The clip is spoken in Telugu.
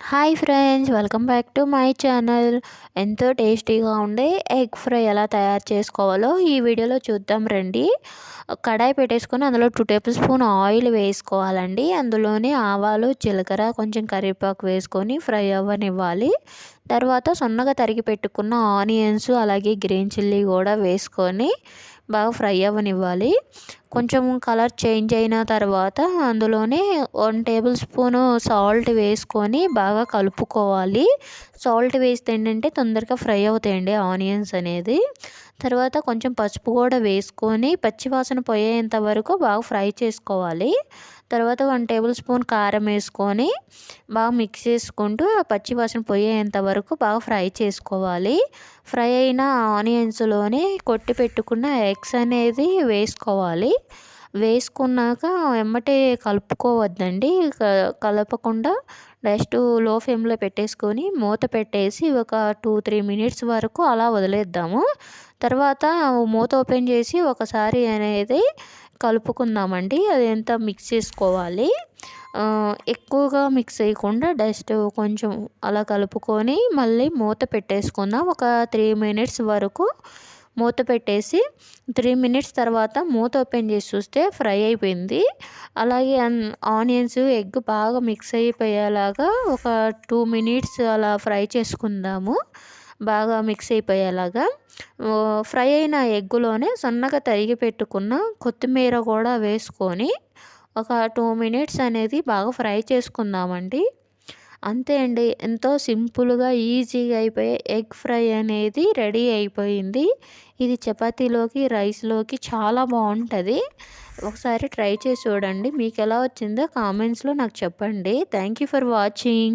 Hi friends, welcome back to my channel. ఎంతో టేస్టీగా ఉండే ఎగ్ ఫ్రై ఎలా తయారు చేసుకోవాలో ఈ వీడియోలో చూద్దాం రండి. కడాయి పెట్టేసుకొని అందులో 2 టేబుల్ స్పూన్ ఆయిల్ వేసుకోవాలండి. అందులోనే ఆవాలు, జీలకర్ర, కొంచెం కరివేపాకు వేసుకొని ఫ్రై అవ్వనివ్వాలి. తర్వాత సన్నగా తరిగి పెట్టుకున్న ఆనియన్స్ అలాగే గ్రీన్ చిల్లీ కూడా వేసుకొని బాగా ఫ్రై అవ్వనివ్వాలి. కొంచెం కలర్ చేంజ్ అయిన తర్వాత అందులోనే 1 టేబుల్ స్పూను సాల్ట్ వేసుకొని బాగా కలుపుకోవాలి. సాల్ట్ వేస్తే ఏంటంటే తొందరగా ఫ్రై అవుతాయండి ఆనియన్స్ అనేది. తర్వాత కొంచెం పసుపు కూడా వేసుకొని పచ్చివాసన పోయేంత వరకు బాగా ఫ్రై చేసుకోవాలి. తర్వాత 1 టేబుల్ స్పూన్ కారం వేసుకొని బాగా మిక్స్ చేసుకుంటూ ఆ పచ్చివాసన పోయేంత వరకు బాగా ఫ్రై చేసుకోవాలి. ఫ్రై అయిన ఆనియన్స్లోనే కొట్టి పెట్టుకున్న ఎగ్స్ అనేది వేసుకోవాలి. వేసుకున్నాక ఎమ్మటే కలుపుకోవద్దండి. కలపకుండా జస్ట్ లో ఫ్లేమ్లో పెట్టేసుకొని మూత పెట్టేసి ఒక 2-3 మినిట్స్ వరకు అలా వదిలేద్దాము. తర్వాత మూత ఓపెన్ చేసి ఒకసారి అనేది కలుపుకుందామండి. అదంతా మిక్స్ చేసుకోవాలి. ఎక్కువగా మిక్స్ చేయకుండా జస్ట్ కొంచెం అలా కలుపుకొని మళ్ళీ మూత పెట్టేసుకుందాం. ఒక 3 మినిట్స్ వరకు మూత పెట్టేసి 3 మినిట్స్ తర్వాత మూత ఓపెన్ చేసి చూస్తే ఫ్రై అయిపోయింది. అలాగే ఆనియన్స్ ఎగ్ బాగా మిక్స్ అయిపోయేలాగా ఒక 2 మినిట్స్ అలా ఫ్రై చేసుకుందాము. బాగా మిక్స్ అయిపోయేలాగా ఫ్రై అయిన ఎగ్గులోనే సన్నగా తరిగి పెట్టుకున్న కొత్తిమీర కూడా వేసుకొని ఒక 2 మినిట్స్ అనేది బాగా ఫ్రై చేసుకుందామండి. అంతే అండి, ఎంతో సింపుల్గా ఈజీగా అయిపోయే ఎగ్ ఫ్రై అనేది రెడీ అయిపోయింది. ఇది చపాతీలోకి రైస్లోకి చాలా బాగుంటుంది. ఒకసారి ట్రై చేసి చూడండి. మీకు ఎలా వచ్చిందో కామెంట్స్లో నాకు చెప్పండి. Thank you for watching.